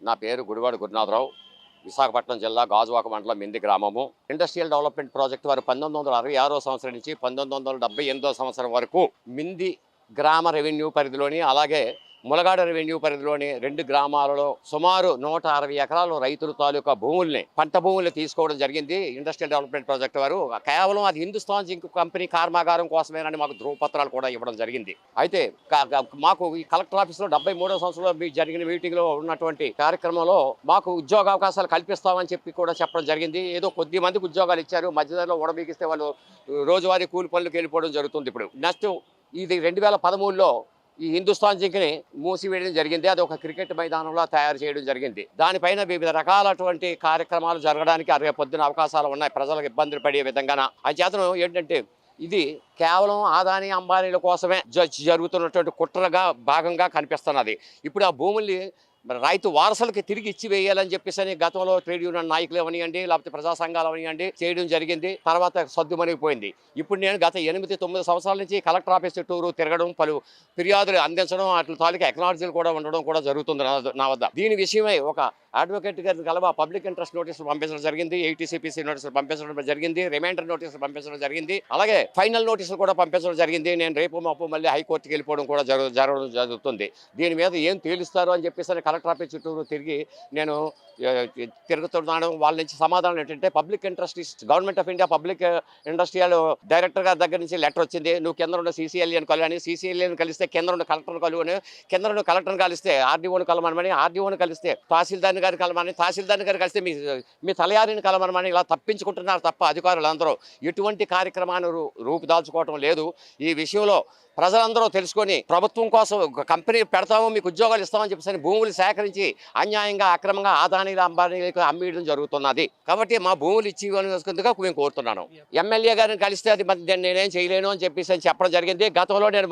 నా పేరు గుడివాడ గురునాథరావు. విశాఖపట్నం జిల్లా గాజువాక మండలం మింది గ్రామము. ఇండస్ట్రియల్ డెవలప్మెంట్ ప్రాజెక్ట్ వారు 1966 సంవత్సరం నుంచి 1978 సంవత్సరం వరకు మింది గ్రామ రెవెన్యూ పరిధిలోని, అలాగే ములగాడ రెవెన్యూ పరిధిలోని 2 గ్రామాలలో సుమారు 160 ఎకరాలు రైతుల తాలూకా భూముల్ని, పంట భూముల్ని తీసుకోవడం జరిగింది. ఇండస్ట్రియల్ డెవలప్మెంట్ ప్రాజెక్ట్ వారు కేవలం అది హిందుస్థాన్ జింక్ కంపెనీ కర్మాగారం కోసమేనని మాకు ధృవపత్రాలు కూడా ఇవ్వడం జరిగింది. అయితే మాకు ఈ కలెక్టర్ ఆఫీస్లో 73వ సంవత్సరంలో జరిగిన మీటింగ్లో ఉన్నటువంటి కార్యక్రమంలో మాకు ఉద్యోగ అవకాశాలు కల్పిస్తామని కూడా చెప్పడం జరిగింది. ఏదో కొద్ది మందికి ఉద్యోగాలు ఇచ్చారు, మధ్యలో ఉడబీకిస్తే వాళ్ళు రోజువారీ కూలి పనులకు వెళ్ళిపోవడం జరుగుతుంది. ఇప్పుడు నెక్స్ట్ ఇది 2013లో ఈ హిందుస్థాన్ జింక్ని మూసివేయడం జరిగింది. అది ఒక క్రికెట్ మైదానంలో తయారు చేయడం జరిగింది. దానిపైన వివిధ రకాలటువంటి కార్యక్రమాలు జరగడానికి రేపొద్దున అవకాశాలు ఉన్నాయి, ప్రజలకు ఇబ్బందులు పడే విధంగా. అంచేతను ఏంటంటే ఇది కేవలం ఆదాని అంబానీల కోసమే జరుగుతున్నటువంటి కుట్రగా భాగంగా కనిపిస్తున్నది. ఇప్పుడు ఆ భూముల్ని రైతు వారసులకి తిరిగి ఇచ్చి వేయాలని చెప్పేసి గతంలో ట్రేడ్ యూనియన్ నాయకులు అవనియండి, లేకపోతే ప్రజా సంఘాలు అవనియండి చేయడం జరిగింది. తర్వాత సర్దుమణిగిపోయింది. ఇప్పుడు నేను గత 8-9 సంవత్సరాల నుంచి కలెక్టర్ ఆఫీస్ చుట్టూరు తిరగడం, పలు ఫిర్యాదులు అందించడం, అట్ల తాలూకా ఎక్నాలజీలు కూడా ఉండడం కూడా జరుగుతుంది నా వద్ద. దీని విషయమై ఒక అడ్వకేట్ గారిని కలవ పబ్లిక్ ఇంట్రెస్ట్ నోటీసులు పంపించడం జరిగింది, ఏటీసీపీసీ నోటీసులు పంపించడం జరిగింది, రిమైండర్ నోటీసులు పంపించడం జరిగింది, అలాగే ఫైనల్ నోటీసులు కూడా పంపించడం జరిగింది. నేను రేపు మాపు మళ్ళీ హైకోర్టుకి వెళ్ళిపోవడం కూడా జరగడం జరుగుతుంది. దీని మీద ఏం తేలుస్తారు అని చెప్పేసి కలెక్టర్ ఆఫీస్ చుట్టూరు తిరిగి నేను తిరుగుతున్నాను. వాళ్ళ నుంచి సమాధానం ఏంటంటే, public interest government of India public industrial director గారి దగ్గర నుంచి లెటర్ వచ్చింది. నువ్వు కేంద్రం ఉన్న సీసీఎల్ఏని కలవని, సీసీఎల్ఏని కలిస్తే కేంద్రం ఉన్న కలెక్టర్ని కలువని, కేంద్రం ఉన్న కలెక్టర్ని కలిస్తే ఆర్డీఓని కలవమని, ఆర్డీఓని కలిస్తే తహసీల్దార్ని గారు కలమని, తహసీల్దార్ని గారు కలిస్తే మీ తలయారిని కలవమని ఇలా తప్పించుకుంటున్నారు తప్ప అధికారులు అందరూ ఎటువంటి కార్యక్రమాన్ని రూపుదాల్చుకోవటం లేదు. ఈ విషయంలో ప్రజలందరూ తెలుసుకొని ప్రభుత్వం కోసం కంపెనీ పెడతాము, మీకు ఉద్యోగాలు ఇస్తామని చెప్పేసి భూములు సేకరించి అన్యాయంగా అక్రమంగా ఆదానీల అంబానీలకు అమ్మేయడం జరుగుతున్నది. కాబట్టి మా భూములు ఇచ్చి వేసుకుందుగా మేము కోరుతున్నాను. ఎమ్మెల్యే గారిని కలిస్తే అది నేనేం చేయలేను అని చెప్పేసి చెప్పడం జరిగింది. గతంలో నేను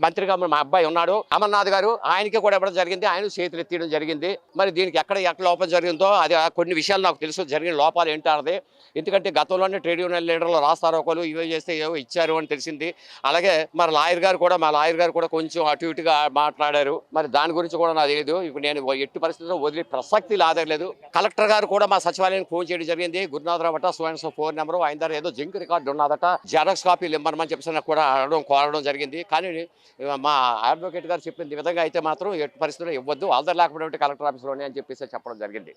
మంత్రిగా మా అబ్బాయి ఉన్నాడు అమర్నాథ్ గారు, ఆయనకి కూడా ఇవ్వడం జరిగింది. ఆయన చేతులు ఎత్తేయడం జరిగింది. మరి దీనికి ఎక్కడ లోపం జరిగిందో అది కొన్ని విషయాలు నాకు తెలుసు, జరిగిన లోపాలు ఏంటన్నది. ఎందుకంటే గతంలోనే ట్రేడ్ యూనియన్ లీడర్లు రాస్తారోకలు ఇవే చేస్తే ఏవో ఇచ్చారు అని తెలిసింది. అలాగే మరి మా లాయర్ గారు కూడా కొంచెం అటు ఇటుగా మాట్లాడారు. మరి దాని గురించి కూడా నాకు తెలియదు. ఇప్పుడు నేను ఎట్టి పరిస్థితుల్లో వదిలే ప్రసక్తి లాదలేదు. కలెక్టర్ గారు కూడా మా సచివాలయానికి ఫోన్ చేయడం జరిగింది. గురునాథరావు అట సో ఫోన్ నెంబరు, ఆయన దగ్గర ఏదో జింక్ రికార్డు ఉన్నదట, జెరాక్స్ కాపీలు ఇమ్మని చెప్పేసి నాకు కూడా కోరడం జరిగింది. కానీ మా అడ్వకేట్ గారు చెప్పింది విధంగా అయితే మాత్రం ఎట్టి పరిస్థితుల్లో ఇవ్వద్దు, ఆధార్ లేకపోతే కలెక్టర్ ఆఫీస్లోనే అని చెప్పేసి చెప్పడం జరిగింది.